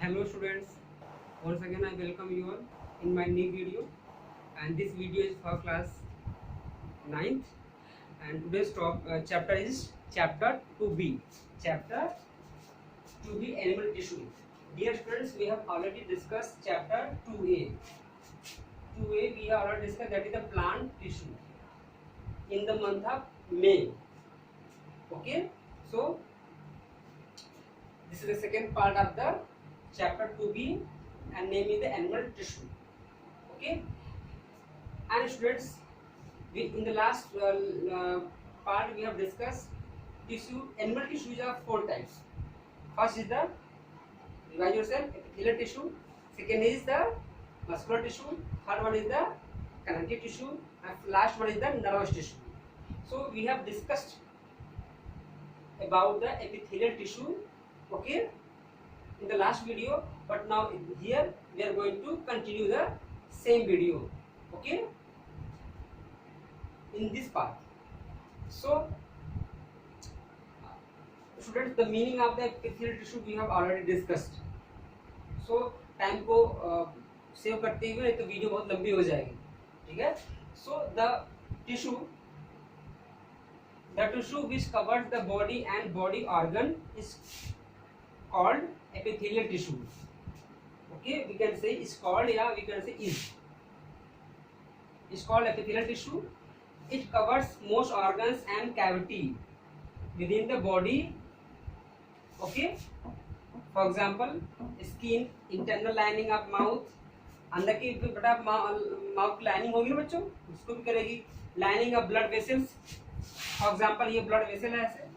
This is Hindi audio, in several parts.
Hello students, once again I welcome you all in my new video, and this video is for class 9th, and today's chapter is chapter 2b. Chapter 2b, animal tissue. Dear students, we have already discussed chapter 2a. 2a we have already discussed, that is the plant tissue in the month of May. Okay, so this is the second part of the chapter 2b and name is the animal tissue. Okay, and students, we in the last part we have discussed tissue. Animal tissues are 4 types. First is the, revise yourself, epithelial tissue. Second is the muscular tissue. Third one is the connective tissue, and last one is the nervous tissue. So we have discussed about the epithelial tissue, okay, in the last video, but now here we are going to continue the same video, okay, in this part. So students, the meaning of the epithelial tissue we have already discussed. So time को सेव करते हुए, नहीं तो वीडियो बहुत लंबी हो जाएगी, ठीक है. So the tissue which covers the body and body organ is called epithelial tissue. Okay, we can say is called, yeah, we can say is called epithelial tissue. It covers most organs and cavity within the body. Okay, for example, skin, internal lining of mouth, अंदर की बेटा माउथ लाइनिंग होगी ना बच्चों, उसको भी करेगी. Lining of blood vessels, for example ये ब्लड वेसल है, ऐसे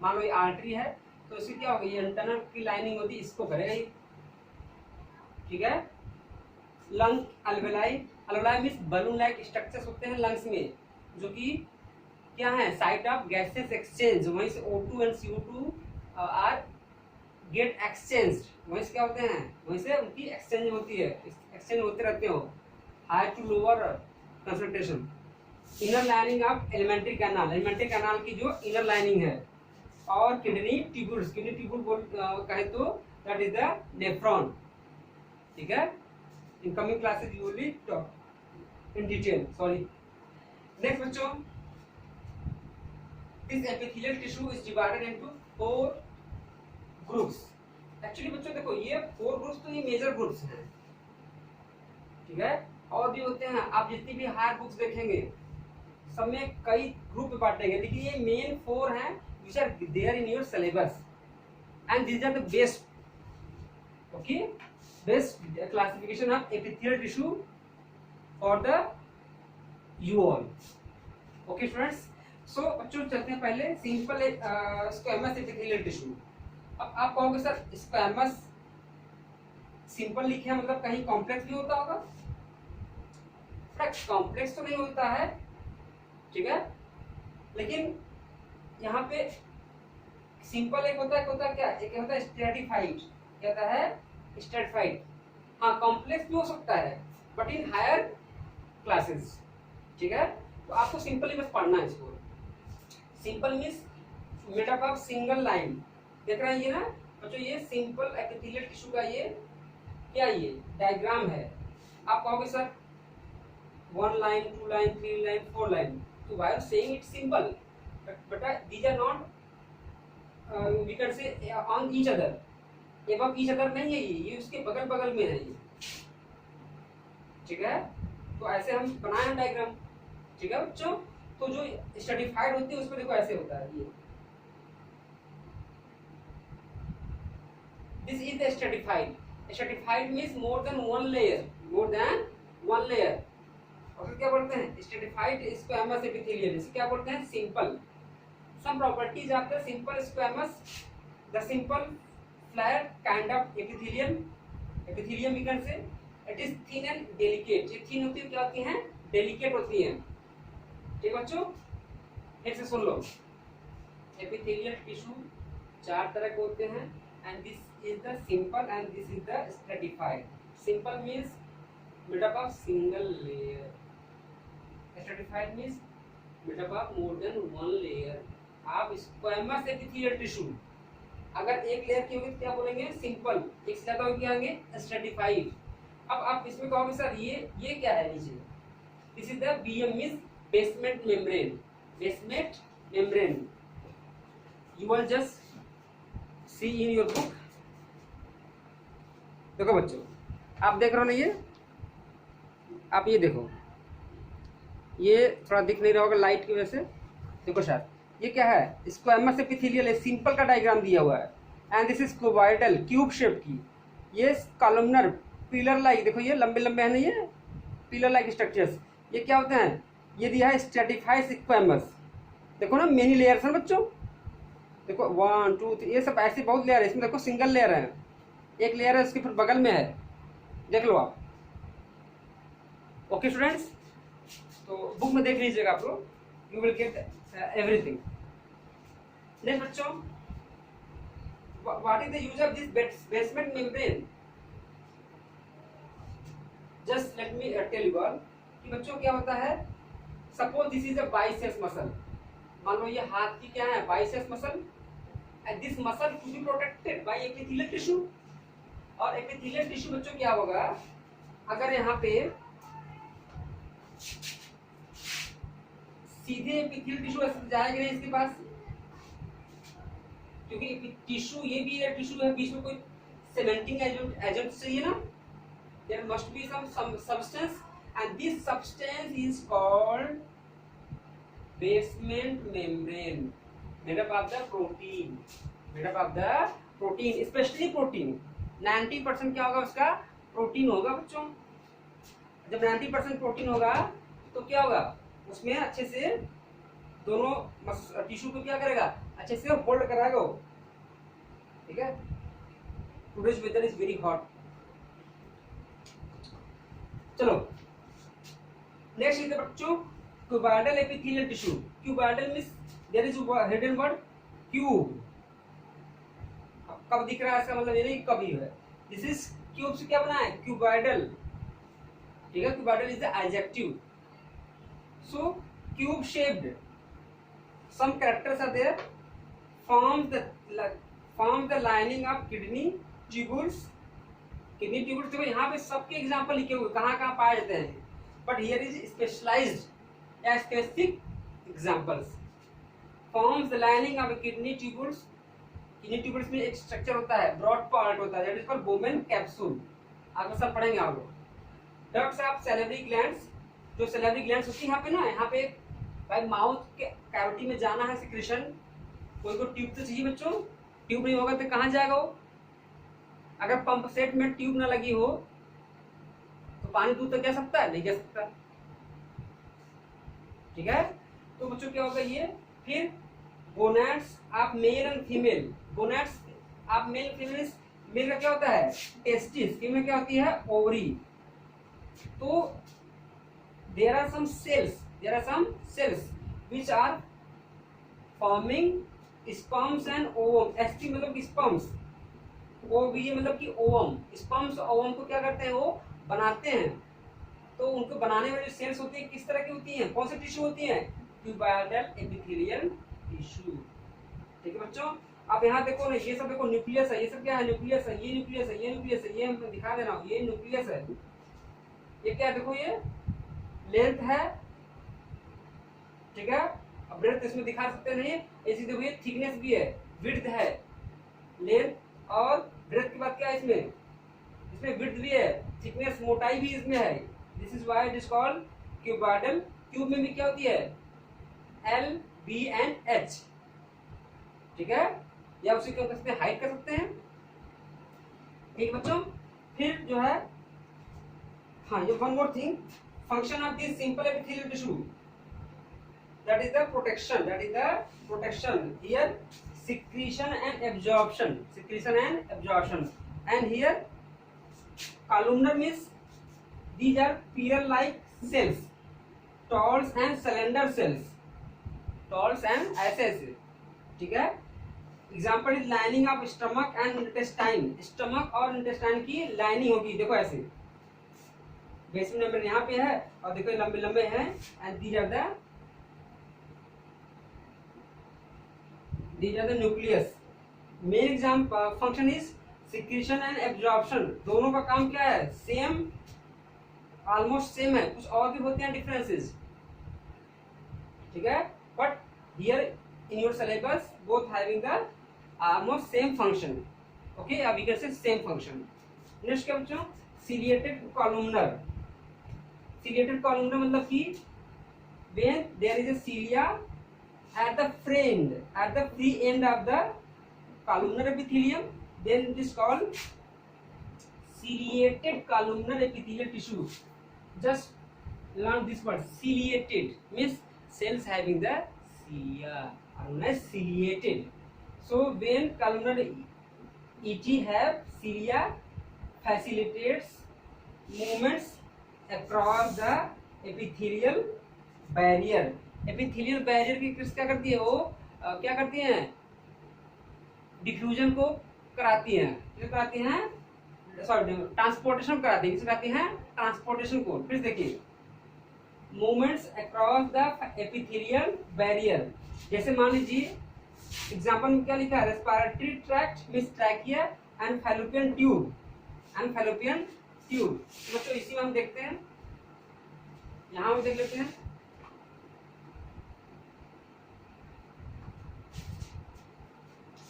मान लो ये आर्टरी है, तो इसकी क्या होगी, ये इंटरनल की लाइनिंग होती है, इसको करेगा ये, ठीक है. Lung alveoli, alveoli means balloon like structures होते हैं लंग्स में, जो कि क्या है, साइट ऑफ गैसेस एक्सचेंज. वहीं से O2 and CO2 are get exchange, वहीं से क्या होते हैं, वहीं से उनकी एक्सचेंज होती है, एक्सचेंज होते रहते हो, higher to lower concentration. Inner lining of alimentary canal, alimentary canal की जो इनर लाइनिंग है. और किडनी ट्यूब्यूल्स, किडनी ट्यूब्यूल बोल कहे तो दैट इज द नेफ्रॉन, ठीक है. In coming classes you will talk in detail. Sorry. Next बच्चों, this epithelial tissue is divided into 4 groups. Actually बच्चों देखो, ये 4 ग्रुप्स तो ये मेजर ग्रुप्स हैं, ठीक है. और भी होते हैं, आप जितनी भी हायर बुक्स देखेंगे सब में कई ग्रुप में बांटेंगे, लेकिन ये मेन 4 हैं which are there in your syllabus, and these are the best, okay, best classification of epithelial tissue for the you all. Okay students, so बच्चों चलते हैं पहले सिंपल स्क्वैमस एपिथेलियल टिश्यू. अब आप कहोगे सर स्क्वैमस सिंपल लिखे हैं, मतलब कहीं कॉम्प्लेक्स भी होता होगा. कॉम्प्लेक्स तो नहीं होता है, ठीक है, लेकिन यहाँ पे सिंपल एक होता है क्या, एक होता है स्ट्रेटिफाइड. क्या होता है, स्ट्रेटिफाइड. हाँ, कॉम्प्लेक्स भी हो सकता है, बट इन हायर क्लासेस, ठीक है. तो आपको सिंपल ही बस पढ़ना है इसको. Simple means made up of single line. देख रहे हैं ये ना बच्चों, ये सिंपल एपिथेलियल टिश्यू का ये क्या, ये डायग्राम है. आप कहोगे sir 1 line, 2 line, 3 line, 4 line, तो why are saying it simple, but these are not we can say on each other, above each other नहीं है, ये उसके बगल बगल में है ये, ठीक है. तो ऐसे हम बनाए हैं डायग्राम, ठीक है बच्चों. तो जो स्ट्रेटिफाइड होती है उसमें देखो ऐसे होता है ये. This is the stratified. Stratified means more than 1 layer, more than 1 layer. और क्या बोलते हैं, स्ट्रेटिफाइड स्क्वैमस एपिथेलियल. इसे क्या बोलते हैं, simple. Some properties of the simple squamous, the simple flat kind of epithelium we can say, it is thin and delicate. ये thin होती है, क्या होती हैं, delicate होती हैं, ठीक बच्चों. एक से सुन लो, epithelial tissue 4 तरह के होते हैं, and this is the simple and this is the stratified. Simple means made up of single layer, stratified means made up of more than 1 layer. आप स्क्वैमस एपिथेलियल टिश्यू अगर एक लेयर की होगी तो क्या बोलेंगे, सिंपल। एक से ज्यादा होगी क्या होंगे, स्ट्रेटिफाइड। अब आप इसमें कहोगे सर ये क्या है नीचे, this is the BM means basement membrane, basement membrane. You will just see in your book. देखो बच्चों, आप देख रहे हो ना, ये आप ये देखो, ये थोड़ा दिख नहीं रहा होगा लाइट की वजह से। देखो सर, ये क्या है, स्क्वैमस एपिथेलियल है, सिंपल का डायग्राम दिया हुआ है। And this is cuboidal, cube shape की। ये कॉलमनर, पिलर लाइक, देखो ये लंबे लंबे है ना, ये पिलर लाइक स्ट्रक्चर्स, ये क्या होते हैं, ये दिया है स्ट्रेटिफाइड स्क्वैमस। देखो ना मेनी लेयर्स हैं बच्चों, देखो 1 2 3, ये सब ऐसे बहुत लेयर है। इसमें देखो सिंगल लेयर है, एक लेयर है उसके फिर बगल में है, देख लो आप। ओके स्टूडेंट्स, तो बुक में देख लीजिएगा आप लोग, you will get everything. Next बच्चों, what is the use of this basement membrane? Just let me tell you all कि बच्चों क्या होता है, suppose this is a biceps muscle. मान लो ये हाथ की क्या है, biceps muscle, and this muscle to be protected by epithelial tissue. और एपिथेलियल टिश्यू बच्चों क्या होगा, अगर यहाँ पे सीधे एपिथेलियल टिश्यू जाएगा नहीं इसके पास, क्योंकि टिश्यू ये भी है, टिश्यू है, बीच में कोई सीमेंटिंग एजेंट चाहिए ना, there must be some substance, and this substance is called basement membrane, made up of the protein, made up of the protein, especially protein। 90% क्या होगा उसका, प्रोटीन होगा बच्चों। जब 90% प्रोटीन होगा तो क्या होगा, उसमें अच्छे से दोनों टिश्यू को क्या करेगा, अच्छे से होल्ड कराएगा वो, ठीक है। Today's weather is very hot. चलो नेक्स्ट इज बच्चों cuboidal epithelial tissue. Cuboidal means there is hidden word cube. कब दिख रहा है इसका मतलब ये नहीं कभी है, दिस इज क्यूब से क्या बना है, क्यूबॉइडल, ठीक है। Cuboidal is the adjective. So cube shaped, some characters are there, form the lining of kidney tubules। Kidney tubules देखो यहाँ पे सबके एग्जांपल लिखे हुए कहाँ कहाँ पाए जाते हैं, बट हियर इज स्पेशलाइज्ड या specific examples. Forms the lining of kidney tubules. Kidney tubules में एक स्ट्रक्चर होता है, ब्रॉड पार्ट होता है, that is called Bowman capsule. आप सब पढ़ेंगे आप लोग। डक्ट्स ऑफ सैलिवरी ग्लैंड्स, जो सैलिवरी ग्लैंड्स होती है यहाँ पे ना, यहाँ पे भाई माउथ के कैविटी में जाना है सिक्रेशन, कोई को ट्यूब तो चाहिए बच्चों, ट्यूब नहीं होगा तो कहाँ जाएगा वो। अगर पंप सेट में ट्यूब ना लगी हो तो पानी दूर तक जा सकता है, नहीं जा सकता, ठीक है। तो बच्चों क्या होगा ये, फिर gonads of male and female. Gonads of male female, male का क्या होता है टेस्टिस, फीमेल क्या होती है ओवरी। तो there are some cells which are forming sperms and ovum. एस्टी मतलब कि स्पर्म्स, ओवी मतलब कि ओवम। स्पर्म्स ओवम को क्या करते हैं, वो बनाते हैं। तो उनको बनाने वाली जो सेल्स होती है किस तरह की होती हैं, कौन से टिश्यू होती हैं, क्यूबॉइडल एपिथेलियल टिश्यू, ठीक है बच्चों। अब यहाँ देखो ना, ये सब देखो न्यूक्लियस है, ये सब क्या है, न्यूक्लियस है, ये न्यूक्लियस है, ये न्यूक्लियस है, ये हम दिखा दे रहा हूँ, ये न्यूक्लियस है। ये क्या देखो, ये लेंथ है, ठीक है। अब ब्रेड्थ इसमें दिखा सकते नहीं, ऐसी देखो ये थिकनेस भी है, विड्थ है, लेंथ और ब्रेड्थ के बाद क्या है इसमें विड्थ भी है, थिकनेस मोटाई भी इसमें है। This is why it is called cuboidal. Cube में भी क्या होती है, एल बी एंड एच, ठीक है। या उसे क्या कर सकते हैं, हाइट कर सकते हैं, ठीक बच्चों। फिर जो है, हाँ ये one more thing, function of this simple epithelial tissue, that is the protection here, secretion and absorption, and here columnar means these are pear like cells, talls and slender cells, talls and ऐसे, ठीक है। Example is lining of stomach and intestine. Stomach और इंटेस्टाइन की लाइनिंग होगी, देखो ऐसे बेसमेंट मेम्ब्रेन यहाँ पे है और देखो लंबे लंबे हैं, and these are the nucleus, main exam function is secretion and absorption. दोनों का काम क्या है? सेम, ऑलमोस्ट सेम है, कुछ और भी होते हैं डिफरेंसेस, ठीक है, but here in your syllabus both having the almost same function. Okay, अब we can say same function. Next क्या बच्चों? Ciliated columnar. सीलिएटेड कॉलमनर मतलब कि when there is a cilia at the free end of the columnar epithelium, then it is called ciliated columnar epithelial tissue. Just learn this word. Ciliated means cells having the cilia are known as ciliated. So when columnar ET have cilia, facilitates movements across the epithelial barrier. Epithelial barrier की क्या करती है? वो क्या करती हैं? डिफ्यूजन को कराती हैं। किसे कराती हैं? सॉरी, ट्रांसपोर्टेशन कराती है। किसे कराती हैं? ट्रांसपोर्टेशन को। फिर देखिए, movements across the epithelial barrier. जैसे मान लीजिए एग्जांपल में क्या लिखा है? Respiratory tract means trachea and fallopian tube, and fallopian tube. तो इसी में हम देखते हैं, यहाँ हम देख लेते हैं।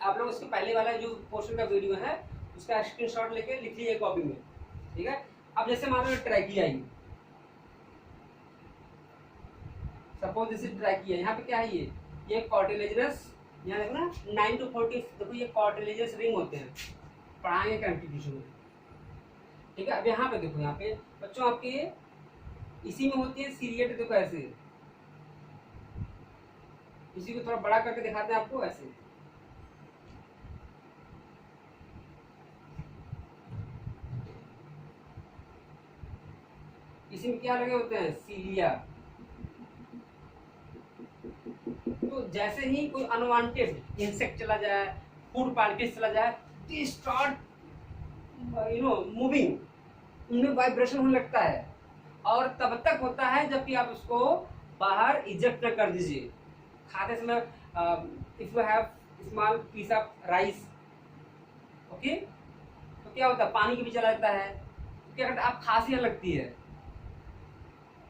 आप लोग उसके पहले वाला जो पोर्शन का वीडियो है उसका स्क्रीनशॉट लेके लिख लीजिए कॉपी में, ठीक है। अब जैसे मान लो ट्रैकिया आई, सपोज दिस इज ट्रैकिया। यहाँ पे क्या है? ये कार्टिलेजिनस, यहाँ देखो ना 9 to 40, देखो ये कार्टिलेजिनस रिंग होते हैं, पढ़ाएंगे कंस्टिट्यूशन में, ठीक है। अब यहाँ पे देखो, यहाँ पे बच्चों आपके इसी में होती है सीलिएट। देखो ऐसे, इसी को थोड़ा बड़ा करके दिखाते हैं आपको, ऐसे इसी में क्या लगे होते हैं? सीलिया। तो जैसे ही कोई अनवांटेड इंसेक्ट चला जाए, फूड पार्टिकल्स चला जाए, दे स्टार्ट मूविंग, उनमें वाइब्रेशन होने लगता है, और तब तक होता है जबकि आप उसको बाहर इजेक्ट न कर दीजिए। खाते समय if you have small piece of rice, okay, तो क्या होता है? पानी के भी चला जाता है। क्या करता है? आप खांसी लगती है,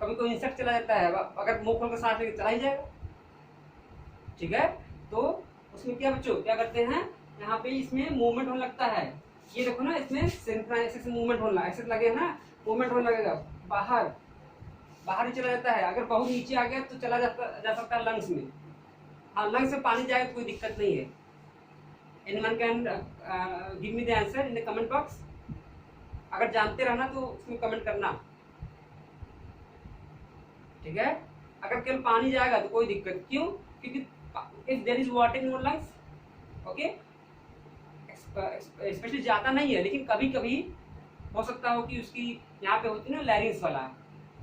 कभी कोई इंसेक्ट चला जाता है, अगर मुंह खोल कर सांस लेके चला ही जाएगा, ठीक है। तो उसमें क्या बच्चों क्या करते हैं? यहाँ पे इसमें मूवमेंट होने लगता है। ये देखो ना, इसमें ऐसे मूवमेंट होना, ऐसे लगे ना, मूवमेंट होने लगेगा, बाहर ही चला जाता है। अगर बहुत नीचे आ गया तो चला जा सकता है लंग्स में। हाँ, लंग्स में पानी जाएगा तो कोई दिक्कत नहीं है। Anyone can give me the answer in the comment box. अगर जानते रहना तो उसमें कमेंट करना, ठीक है। अगर केवल पानी जाएगा तो कोई दिक्कत, क्यों? क्योंकि if there is water in your lungs, okay, specially ज्यादा नहीं है, लेकिन कभी कभी हो सकता हो कि उसकी यहाँ पे होती है ना लैरिंग्स वाला,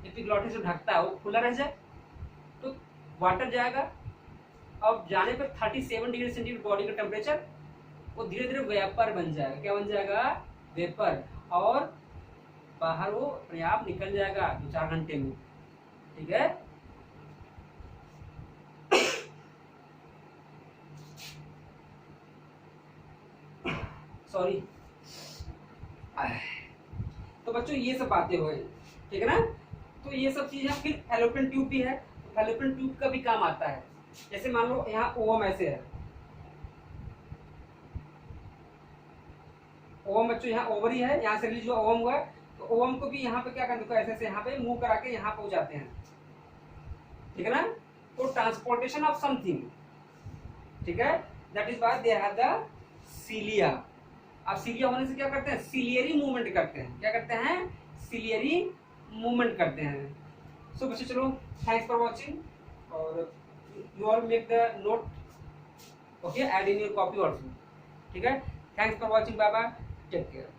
एपिग्लॉटिस जो ढकता है वो खुला रह जाए, तो वाटर जाएगा। अब जाने पर 37 डिग्री सेंटीग्रेड बॉडी का टेम्परेचर, वो धीरे धीरे वेपर बन जाएगा। क्या बन जाएगा? वेपर। और बाहर वो अपने आप निकल जाएगा 2-4 घंटे में, ठीक है। सॉरी। तो बच्चों ये सब बातें हुए, ठीक है ना। तो ये सब चीजें, फिर फैलोपियन ट्यूब भी है, तो फैलोपियन ट्यूब का भी काम आता है। जैसे मान लो यहाँ ओवम ऐसे है, ओवम बच्चों यहाँ ओवरी है, यहाँ से रिलीज जो ओवम हुआ है, तो ओवम को भी यहाँ पे क्या करते हैं? ऐसे ऐसे यहाँ पे मूव करा के यहाँ पहुंच जाते हैं, ठीक है ना। तो ट्रांसपोर्टेशन ऑफ समथिंग, ठीक है, that is why they have the cilia. अब सीलिया होने से क्या करते हैं? सीलियरी मूवमेंट करते हैं। क्या करते हैं? सीलियरी मूवमेंट करते हैं। सो बच्चों चलो, थैंक्स फॉर वॉचिंग, और you all make the note, okay, add in your copy also, ठीक है। Thanks for watching, bye bye, take care.